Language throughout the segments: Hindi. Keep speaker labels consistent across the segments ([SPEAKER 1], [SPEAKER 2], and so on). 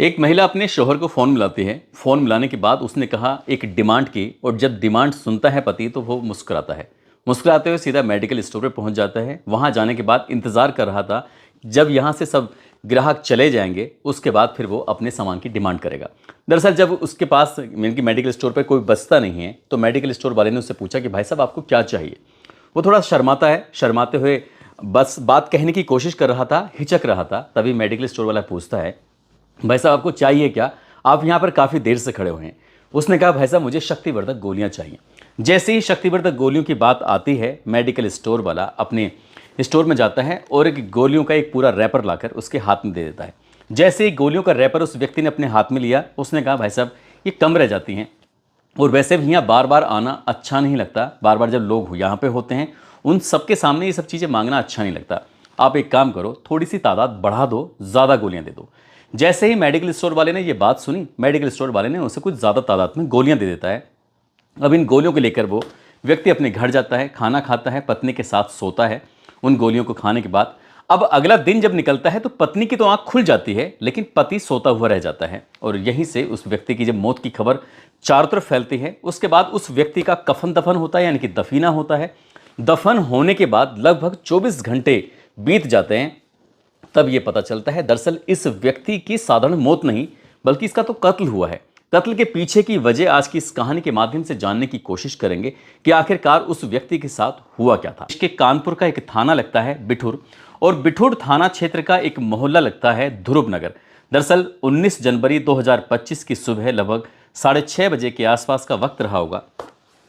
[SPEAKER 1] एक महिला अपने शौहर को फ़ोन मिलाती है। फ़ोन मिलाने के बाद उसने कहा एक डिमांड की, और जब डिमांड सुनता है पति तो वो मुस्कुराता है। मुस्कुराते हुए सीधा मेडिकल स्टोर पे पहुंच जाता है। वहां जाने के बाद इंतज़ार कर रहा था जब यहाँ से सब ग्राहक चले जाएंगे, उसके बाद फिर वो अपने सामान की डिमांड करेगा। दरअसल जब उसके पास यानी कि मेडिकल स्टोर पर कोई बचता नहीं है तो मेडिकल स्टोर वाले ने उससे पूछा कि भाई साहब आपको क्या चाहिए। वो थोड़ा शर्माता है, शर्माते हुए बस बात कहने की कोशिश कर रहा था, हिचक रहा था। तभी मेडिकल स्टोर वाला पूछता है, भाई साहब आपको चाहिए क्या? आप यहाँ पर काफ़ी देर से खड़े हुए हैं। उसने कहा, भाई साहब मुझे शक्तिवर्धक गोलियाँ चाहिए। जैसे ही शक्तिवर्धक गोलियों की बात आती है, मेडिकल स्टोर वाला अपने स्टोर में जाता है और एक गोलियों का एक पूरा रैपर लाकर उसके हाथ में दे देता है। जैसे ही गोलियों का रैपर उस व्यक्ति ने अपने हाथ में लिया, उसने कहा, भाई साहब ये कम रह जाती हैं, और वैसे भी यहाँ बार बार आना अच्छा नहीं लगता। बार बार जब लोग यहाँ पे होते हैं उन सबके सामने ये सब चीज़ें मांगना अच्छा नहीं लगता। आप एक काम करो, थोड़ी सी तादाद बढ़ा दो, ज़्यादा गोलियाँ दे दो। जैसे ही मेडिकल स्टोर वाले ने ये बात सुनी, मेडिकल स्टोर वाले ने उसे कुछ ज़्यादा तादाद में गोलियाँ दे देता है। अब इन गोलियों को लेकर वो व्यक्ति अपने घर जाता है, खाना खाता है, पत्नी के साथ सोता है। उन गोलियों को खाने के बाद अब अगला दिन जब निकलता है तो पत्नी की तो आंख खुल जाती है, लेकिन पति सोता हुआ रह जाता है। और यहीं से उस व्यक्ति की जब मौत की खबर चारों तरफ फैलती है, उसके बाद उस व्यक्ति का कफन दफन होता है, यानी कि दफीना होता है। दफन होने के बाद लगभग 24 घंटे बीत जाते हैं। तब ये पता चलता है दरअसल इस व्यक्ति की साधारण मौत नहीं, बल्कि इसका तो कत्ल हुआ है। कत्ल के पीछे की वजह आज की इस कहानी के माध्यम से जानने की कोशिश करेंगे कि आखिरकार उस व्यक्ति के साथ हुआ क्या था। इसके कानपुर का एक थाना लगता है बिठूर, और बिठूर थाना क्षेत्र का एक मोहल्ला लगता है ध्रुव नगर। दरअसल 19 जनवरी 2025 की सुबह लगभग 6:30 बजे के आसपास का वक्त रहा होगा।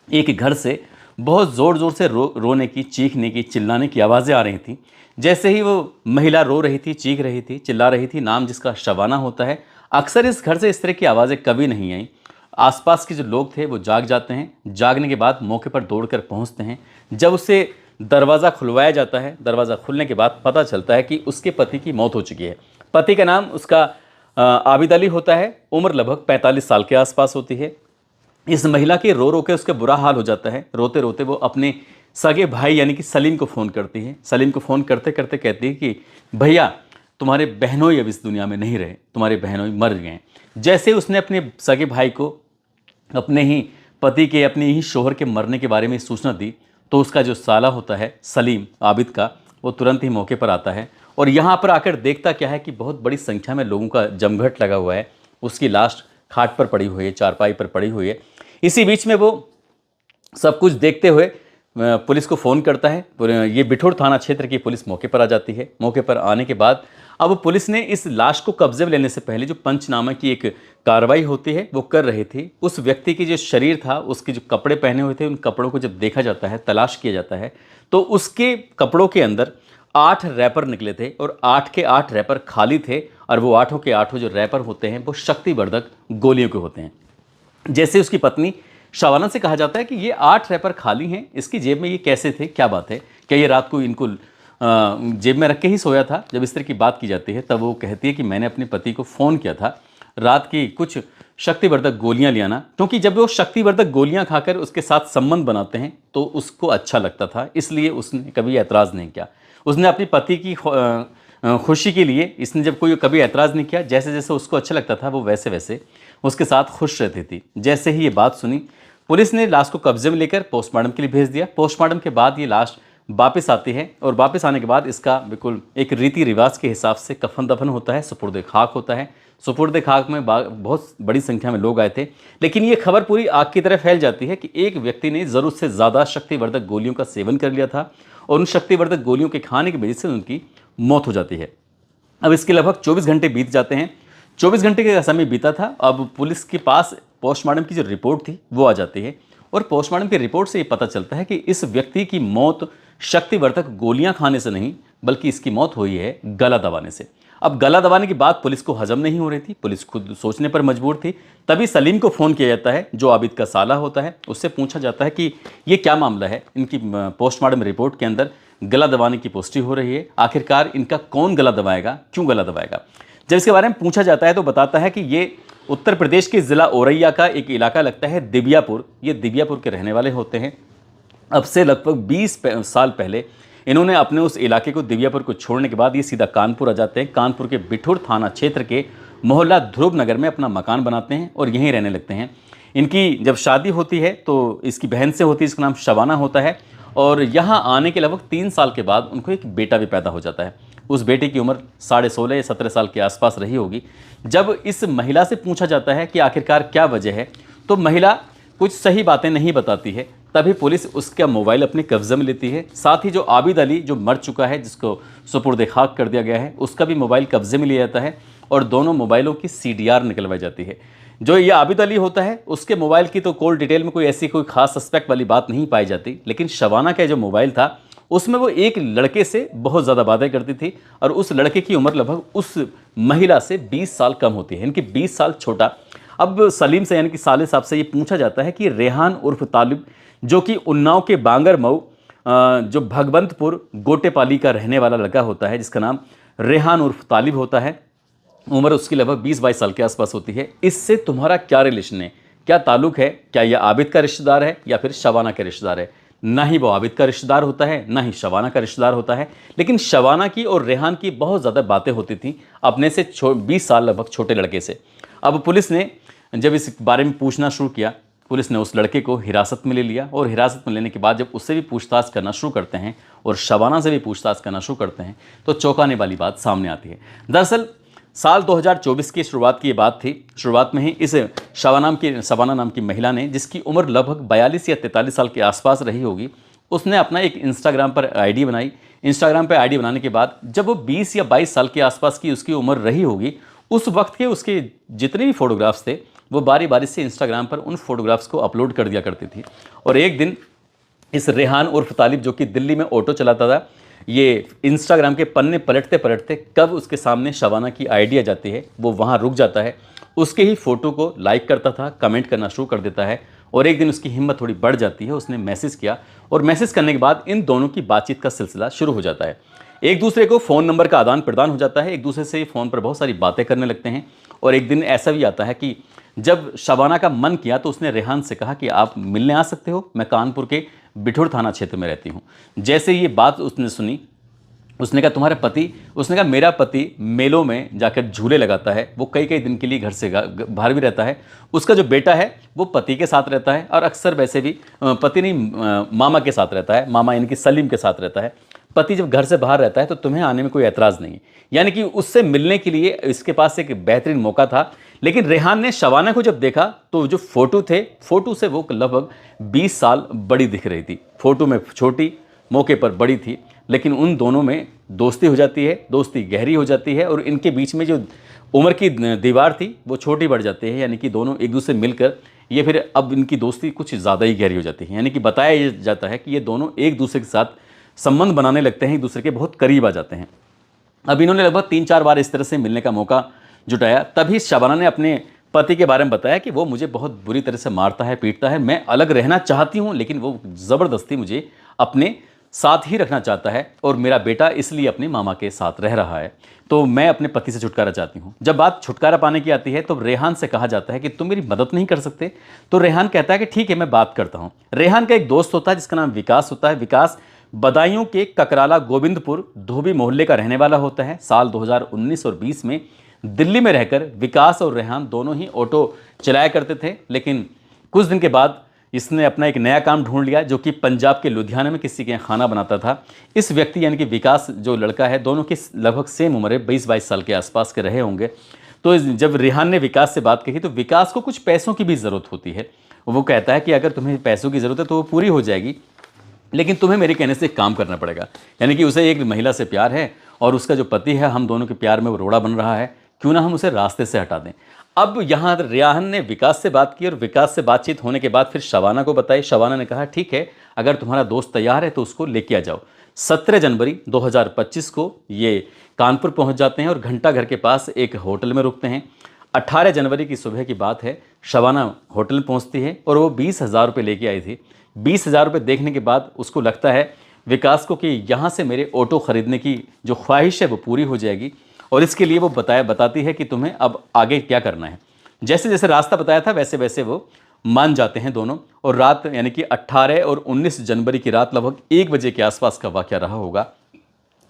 [SPEAKER 1] एक घर से बहुत ज़ोर ज़ोर से रोने की, चीखने की, चिल्लाने की आवाज़ें आ रही थीं। जैसे ही वो महिला रो रही थी, चीख रही थी, चिल्ला रही थी, नाम जिसका शबाना होता है, अक्सर इस घर से इस तरह की आवाज़ें कभी नहीं आईं। आसपास के जो लोग थे वो जाग जाते हैं। जागने के बाद मौके पर दौड़कर पहुंचते हैं। जब उसे दरवाज़ा खुलवाया जाता है, दरवाज़ा खुलने के बाद पता चलता है कि उसके पति की मौत हो चुकी है। पति का नाम उसका आबिद अली होता है। उम्र लगभग 45 साल के आसपास होती है। इस महिला के रो रो के उसका बुरा हाल हो जाता है। रोते रोते वो अपने सगे भाई यानी कि सलीम को फ़ोन करती है। सलीम को फ़ोन करते करते कहती है कि भैया तुम्हारे बहनोई अब इस दुनिया में नहीं रहे, तुम्हारे बहनोई मर गए हैं। जैसे ही उसने अपने सगे भाई को अपने ही पति के, अपने ही शोहर के मरने के बारे में सूचना दी, तो उसका जो साला होता है सलीम आबिद का, वो तुरंत ही मौके पर आता है और यहाँ पर आकर देखता क्या है कि बहुत बड़ी संख्या में लोगों का जमघट लगा हुआ है। उसकी लाश खाट पर पड़ी हुई है, चारपाई पर पड़ी हुई है। इसी बीच में वो सब कुछ देखते हुए पुलिस को फ़ोन करता है। ये बिठूर थाना क्षेत्र की पुलिस मौके पर आ जाती है। मौके पर आने के बाद अब पुलिस ने इस लाश को कब्जे में लेने से पहले जो पंचनामा की एक कार्रवाई होती है वो कर रही थी। उस व्यक्ति की जो शरीर था, उसके जो कपड़े पहने हुए थे, उन कपड़ों को जब देखा जाता है, तलाश किया जाता है, तो उसके कपड़ों के अंदर 8 रैपर निकले थे और 8 के 8 रैपर खाली थे। और वो 8 के 8 जो रैपर होते हैं वो शक्तिवर्धक गोलियों के होते हैं। जैसे उसकी पत्नी शबाना से कहा जाता है कि ये 8 रैपर खाली हैं, इसकी जेब में ये कैसे थे, क्या बात है, क्या ये रात को इनको जेब में रख के ही सोया था? जब इस तरह की बात की जाती है तब वो कहती है कि मैंने अपने पति को फ़ोन किया था रात की कुछ शक्तिवर्धक गोलियां लियाना, क्योंकि जब वो शक्तिवर्धक गोलियां खाकर उसके साथ संबंध बनाते हैं तो उसको अच्छा लगता था, इसलिए उसने कभी ऐतराज़ नहीं किया। उसने अपनी पति की खुशी के लिए इसने जब कोई कभी ऐतराज़ नहीं किया। जैसे जैसे उसको अच्छा लगता था वो वैसे वैसे उसके साथ खुश रहती थी। जैसे ही ये बात सुनी, पुलिस ने लाश को कब्जे में लेकर पोस्टमार्टम के लिए भेज दिया। पोस्टमार्टम के बाद ये लाश वापस आती है और वापस आने के बाद इसका बिल्कुल एक रीति रिवाज के हिसाब से कफन दफन होता है, सुपुर्द खाक होता है। सुपुर्द खाक में बहुत बड़ी संख्या में लोग आए थे। लेकिन ये खबर पूरी आग की तरह फैल जाती है कि एक व्यक्ति ने ज़रूरत से ज़्यादा शक्तिवर्धक गोलियों का सेवन कर लिया था और उन शक्तिवर्धक गोलियों के खाने की वजह से उनकी मौत हो जाती है। अब इसके लगभग 24 घंटे बीत जाते हैं। 24 घंटे का समय बीता था। अब पुलिस के पास पोस्टमार्टम की जो रिपोर्ट थी वो आ जाती है और पोस्टमार्टम की रिपोर्ट से ये पता चलता है कि इस व्यक्ति की मौत शक्तिवर्धक गोलियां खाने से नहीं, बल्कि इसकी मौत हुई है गला दबाने से। अब गला दबाने की बात पुलिस को हजम नहीं हो रही थी, पुलिस खुद सोचने पर मजबूर थी। तभी सलीम को फ़ोन किया जाता है, जो आबिद का साला होता है। उससे पूछा जाता है कि ये क्या मामला है, इनकी पोस्टमार्टम रिपोर्ट के अंदर गला दबाने की पुष्टि हो रही है, आखिरकार इनका कौन गला दबाएगा, क्यों गला दबाएगा। जब इसके बारे में पूछा जाता है तो बताता है कि ये उत्तर प्रदेश के ज़िला औरैया का एक इलाका लगता है दिव्यापुर। ये दिव्यापुर के रहने वाले होते हैं। अब से लगभग 20 साल पहले इन्होंने अपने उस इलाके को, दिव्यापुर को छोड़ने के बाद ये सीधा कानपुर आ जाते हैं। कानपुर के बिठूर थाना क्षेत्र के मोहल्ला ध्रुव नगर में अपना मकान बनाते हैं और यहीं रहने लगते हैं। इनकी जब शादी होती है तो इसकी बहन से होती है, इसका नाम शबाना होता है। और यहाँ आने के लगभग 3 साल के बाद उनको एक बेटा भी पैदा हो जाता है। उस बेटे की उम्र 16.5 या 17 साल के आसपास रही होगी। जब इस महिला से पूछा जाता है कि आखिरकार क्या वजह है, तो महिला कुछ सही बातें नहीं बताती है। तभी पुलिस उसका मोबाइल अपने कब्जे में लेती है। साथ ही जो आबिद अली जो मर चुका है, जिसको सुपुर्द खाक कर दिया गया है, उसका भी मोबाइल कब्जे में लिया जाता है और दोनों मोबाइलों की CDR निकलवाई जाती है। जो ये आबिद अली होता है उसके मोबाइल की तो कॉल डिटेल में कोई ऐसी कोई खास सस्पेक्ट वाली बात नहीं पाई जाती, लेकिन शबाना का जो मोबाइल था उसमें वो एक लड़के से बहुत ज़्यादा बातें करती थी और उस लड़के की उम्र लगभग उस महिला से 20 साल कम होती है, इनकी 20 साल छोटा। अब सलीम से यानी कि साले साहब से ये पूछा जाता है कि रेहान उर्फ तालिब, जो कि उन्नाव के बांगर मऊ जो भगवंतपुर गोटेपाली का रहने वाला लड़का होता है, जिसका नाम रेहान उर्फ तालिब होता है, उम्र उसकी लगभग 20-22 साल के आसपास होती है, इससे तुम्हारा क्या रिलेशन है, क्या ताल्लुक है, क्या यह आबिद का रिश्तेदार है या फिर शबाना का रिश्तेदार है? ना ही वो आबिद का रिश्तेदार होता है, ना ही शबाना का रिश्तेदार होता है। लेकिन शबाना की और रेहान की बहुत ज़्यादा बातें होती थी अपने से 20 साल लगभग छोटे लड़के से। अब पुलिस ने जब इस बारे में पूछना शुरू किया, पुलिस ने उस लड़के को हिरासत में ले लिया और हिरासत में लेने के बाद जब उससे भी पूछताछ करना शुरू करते हैं और शबाना से भी पूछताछ करना शुरू करते हैं तो चौंकाने वाली बात सामने आती है। दरअसल साल 2024 की शुरुआत की ये बात थी। शुरुआत में ही इस शबाना नाम की महिला ने, जिसकी उम्र लगभग 42 या 43 साल के आसपास रही होगी, उसने अपना एक इंस्टाग्राम पर आईडी बनाई। इंस्टाग्राम पर आईडी बनाने के बाद जब वो 20 या 22 साल के आसपास की उसकी उम्र रही होगी, उस वक्त के उसके जितने भी फोटोग्राफ्स थे वो बारी बारी से इंस्टाग्राम पर उन फोटोग्राफ्स को अपलोड कर दिया करती थी। और एक दिन इस रेहान उर्फ तालिब, जो कि दिल्ली में ऑटो चलाता था, ये इंस्टाग्राम के पन्ने पलटते पलटते कब उसके सामने शबाना की आईडी आ जाती है, वो वहाँ रुक जाता है, उसके ही फ़ोटो को लाइक करता था, कमेंट करना शुरू कर देता है। और एक दिन उसकी हिम्मत थोड़ी बढ़ जाती है, उसने मैसेज किया और मैसेज करने के बाद इन दोनों की बातचीत का सिलसिला शुरू हो जाता है। एक दूसरे को फ़ोन नंबर का आदान प्रदान हो जाता है, एक दूसरे से फ़ोन पर बहुत सारी बातें करने लगते हैं। और एक दिन ऐसा भी आता है कि जब शबाना का मन किया तो उसने रेहान से कहा कि आप मिलने आ सकते हो, मैं कानपुर के बिठूर थाना क्षेत्र में रहती हूँ। जैसे ये बात उसने सुनी, उसने कहा तुम्हारा पति? उसने कहा मेरा पति मेलों में जाकर झूले लगाता है, वो कई कई दिन के लिए घर से बाहर भी रहता है। उसका जो बेटा है वो पति के साथ रहता है और अक्सर वैसे भी पति नहीं मामा के साथ रहता है, मामा यानी कि सलीम के साथ रहता है। पति जब घर से बाहर रहता है तो तुम्हें आने में कोई ऐतराज़ नहीं है। यानी कि उससे मिलने के लिए इसके पास एक बेहतरीन मौका था। लेकिन रेहान ने शबाना को जब देखा तो जो फ़ोटो थे, फ़ोटो से वो लगभग 20 साल बड़ी दिख रही थी। फ़ोटो में छोटी, मौके पर बड़ी थी, लेकिन उन दोनों में दोस्ती हो जाती है, दोस्ती गहरी हो जाती है और इनके बीच में जो उम्र की दीवार थी वो छोटी बढ़ जाती है। यानी कि दोनों एक दूसरे मिलकर ये फिर अब इनकी दोस्ती कुछ ज़्यादा ही गहरी हो जाती है। यानी कि बताया जाता है कि ये दोनों एक दूसरे के साथ संबंध बनाने लगते हैं, एक दूसरे के बहुत करीब आ जाते हैं। अब इन्होंने लगभग 3-4 बार इस तरह से मिलने का मौका जुटाया। तभी शबाना ने अपने पति के बारे में बताया कि वो मुझे बहुत बुरी तरह से मारता है, पीटता है, मैं अलग रहना चाहती हूँ लेकिन वो ज़बरदस्ती मुझे अपने साथ ही रखना चाहता है और मेरा बेटा इसलिए अपने मामा के साथ रह रहा है, तो मैं अपने पति से छुटकारा चाहती हूँ। जब बात छुटकारा पाने की आती है तो रेहान से कहा जाता है कि तुम मेरी मदद नहीं कर सकते? तो रेहान कहता है कि ठीक है, मैं बात करता हूँ। रेहान का एक दोस्त होता है जिसका नाम विकास होता है। विकास बदायूं के ककराला गोविंदपुर धोबी मोहल्ले का रहने वाला होता है। साल 2019 और 20 में दिल्ली में रहकर विकास और रेहान दोनों ही ऑटो चलाया करते थे। लेकिन कुछ दिन के बाद इसने अपना एक नया काम ढूंढ लिया, जो कि पंजाब के लुधियाना में किसी के यहाँ खाना बनाता था। इस व्यक्ति यानी कि विकास जो लड़का है, दोनों की लगभग सेम उम्र है, 20-22 साल के आसपास के रहे होंगे। तो जब रेहान ने विकास से बात कही तो विकास को कुछ पैसों की भी ज़रूरत होती है। वो कहता है कि अगर तुम्हें पैसों की ज़रूरत है तो वो पूरी हो जाएगी, लेकिन तुम्हें मेरे कहने से एक काम करना पड़ेगा। यानी कि उसे एक महिला से प्यार है और उसका जो पति है, हम दोनों के प्यार में वो रोड़ा बन रहा है, क्यों ना हम उसे रास्ते से हटा दें। अब यहाँ रेहान ने विकास से बात की और विकास से बातचीत होने के बाद फिर शबाना को बताई। शबाना ने कहा ठीक है, अगर तुम्हारा दोस्त तैयार है तो उसको लेके आ जाओ। 17 जनवरी 2025 को ये कानपुर पहुँच जाते हैं और घंटा घर के पास एक होटल में रुकते हैं। 18 जनवरी की सुबह की बात है, शबाना होटल में पहुँचती है और वो 20,000 रुपये लेके आई थी। 20,000 रुपये देखने के बाद उसको लगता है विकास को कि यहाँ से मेरे ऑटो ख़रीदने की जो ख्वाहिश है वो पूरी हो जाएगी और इसके लिए वो बताती है कि तुम्हें अब आगे क्या करना है। जैसे जैसे रास्ता बताया था वैसे वैसे वो मान जाते हैं दोनों। और रात यानी कि 18 और 19 जनवरी की रात लगभग 1 बजे के आसपास का वाक़या रहा होगा।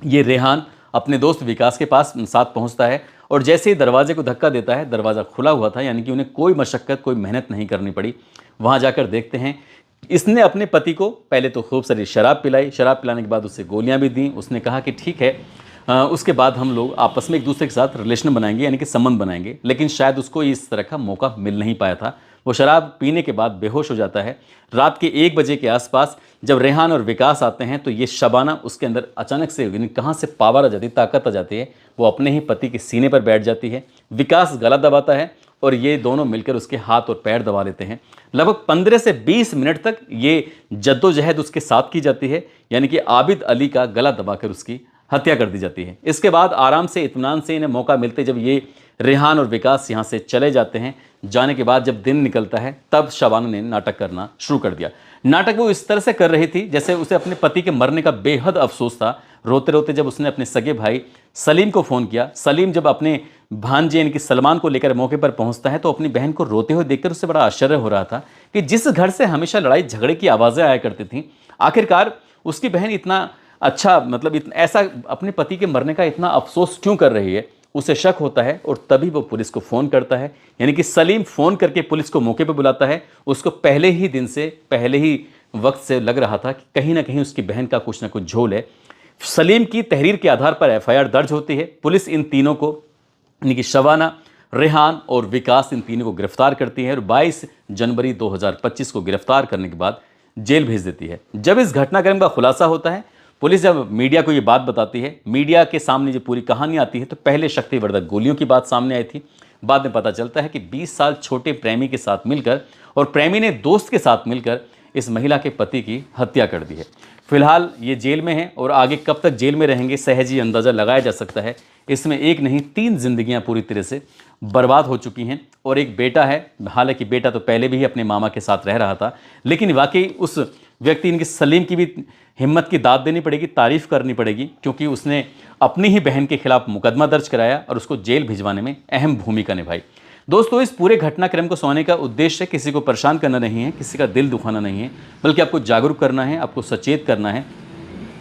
[SPEAKER 1] ये रेहान अपने दोस्त विकास के पास साथ पहुंचता है और जैसे ही दरवाजे को धक्का देता है, दरवाज़ा खुला हुआ था, यानी कि उन्हें कोई मशक्क़त, कोई मेहनत नहीं करनी पड़ी। वहाँ जाकर देखते हैं इसने अपने पति को पहले तो खूब सारी शराब पिलाई, शराब पिलाने के बाद उससे गोलियां भी दी। उसने कहा कि ठीक है, उसके बाद हम लोग आपस में एक दूसरे के साथ रिलेशन बनाएंगे, यानी कि संबंध बनाएंगे। लेकिन शायद उसको इस तरह का मौका मिल नहीं पाया था। वो शराब पीने के बाद बेहोश हो जाता है। रात के 1 बजे के आसपास जब रेहान और विकास आते हैं तो ये शबाना उसके अंदर अचानक से कहाँ से पावर आ जाती है, ताकत आ जाती है। वो अपने ही पति के सीने पर बैठ जाती है। विकास गला दबाता है और ये दोनों मिलकर उसके हाथ और पैर दबा लेते हैं। लगभग 15 से 20 मिनट तक ये जद्दोजहद उसके साथ की जाती है, यानी कि आबिद अली का गला दबाकर उसकी हत्या कर दी जाती है। इसके बाद आराम से, इत्मीनान से इन्हें मौका मिलते जब ये रेहान और विकास यहाँ से चले जाते हैं, जाने के बाद जब दिन निकलता है तब शबाना ने नाटक करना शुरू कर दिया। नाटक वो इस तरह से कर रही थी जैसे उसे अपने पति के मरने का बेहद अफसोस था। रोते रोते जब उसने अपने सगे भाई सलीम को फ़ोन किया, सलीम जब अपने भांजे यानी कि सलमान को लेकर मौके पर पहुंचता है तो अपनी बहन को रोते हुए देखकर उसे बड़ा आश्चर्य हो रहा था कि जिस घर से हमेशा लड़ाई झगड़े की आवाज़ें आया करती थीं, आखिरकार उसकी बहन इतना अच्छा, मतलब ऐसा अपने पति के मरने का इतना अफसोस क्यों कर रही है। उसे शक होता है और तभी वो पुलिस को फ़ोन करता है, यानी कि सलीम फ़ोन करके पुलिस को मौके पर बुलाता है। उसको पहले ही दिन से, पहले ही वक्त से लग रहा था कि कहीं ना कहीं उसकी बहन का कुछ ना कुछ झोल है। सलीम की तहरीर के आधार पर एफआईआर दर्ज होती है। पुलिस इन तीनों को, यानी कि शबाना, रेहान और विकास, इन तीनों को गिरफ्तार करती है और 22 जनवरी 2025 को गिरफ्तार करने के बाद जेल भेज देती है। जब इस घटनाक्रम का खुलासा होता है, पुलिस जब मीडिया को ये बात बताती है, मीडिया के सामने जो पूरी कहानी आती है, तो पहले शक्तिवर्धक गोलियों की बात सामने आई थी। बाद में पता चलता है कि 20 साल छोटे प्रेमी के साथ मिलकर और प्रेमी ने दोस्त के साथ मिलकर इस महिला के पति की हत्या कर दी है। फिलहाल ये जेल में है और आगे कब तक जेल में रहेंगे सहज ही अंदाज़ा लगाया जा सकता है। इसमें एक नहीं 3 जिंदगियां पूरी तरह से बर्बाद हो चुकी हैं और एक बेटा है। हालांकि बेटा तो पहले भी अपने मामा के साथ रह रहा था, लेकिन वाकई उस व्यक्ति, इनकी सलीम की भी हिम्मत की दाद देनी पड़ेगी, तारीफ़ करनी पड़ेगी, क्योंकि उसने अपनी ही बहन के खिलाफ मुकदमा दर्ज कराया और उसको जेल भिजवाने में अहम भूमिका निभाई। दोस्तों, इस पूरे घटनाक्रम को सुनाने का उद्देश्य किसी को परेशान करना नहीं है, किसी का दिल दुखाना नहीं है, बल्कि आपको जागरूक करना है, आपको सचेत करना है।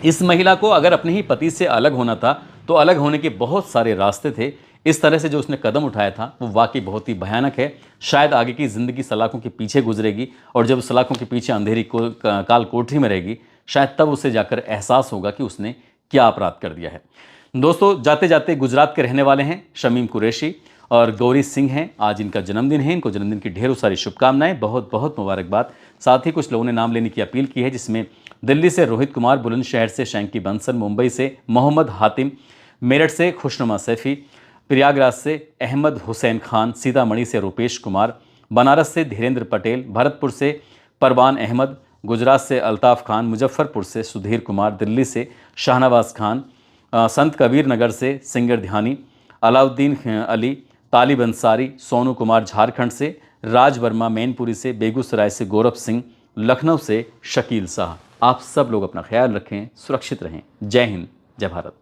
[SPEAKER 1] इस महिला को अगर अपने ही पति से अलग होना था तो अलग होने के बहुत सारे रास्ते थे। इस तरह से जो उसने कदम उठाया था वो वाकई बहुत ही भयानक है। शायद आगे की ज़िंदगी सलाखों के पीछे गुजरेगी और जब सलाखों के पीछे अंधेरी काल कोठरी में रहेगी, शायद तब उसे जाकर एहसास होगा कि उसने क्या अपराध कर दिया है। दोस्तों, जाते जाते गुजरात के रहने वाले हैं शमीम कुरैशी और गौरी सिंह हैं। आज इनका जन्मदिन है। इनको जन्मदिन की ढेरों सारी शुभकामनाएं, बहुत बहुत मुबारकबाद। साथ ही कुछ लोगों ने नाम लेने की अपील की है, जिसमें दिल्ली से रोहित कुमार, बुलंदशहर से शैंकी बंसल, मुंबई से मोहम्मद हातिम, मेरठ से खुशनुमा सैफ़ी, प्रयागराज से अहमद हुसैन खान, सीतामढ़ी से रुपेश कुमार, बनारस से धीरेन्द्र पटेल, भरतपुर से परवान अहमद, गुजरात से अल्ताफ़ खान, मुजफ्फरपुर से सुधीर कुमार, दिल्ली से शाहनवाज खान, संत कबीर नगर से सिंगर ध्यानी, अलाउद्दीन अली, तालिब अंसारी, सोनू कुमार झारखंड से, राज वर्मा मैनपुरी से, बेगूसराय से गौरव सिंह, लखनऊ से शकील शाह। आप सब लोग अपना ख्याल रखें, सुरक्षित रहें। जय हिंद, जय भारत।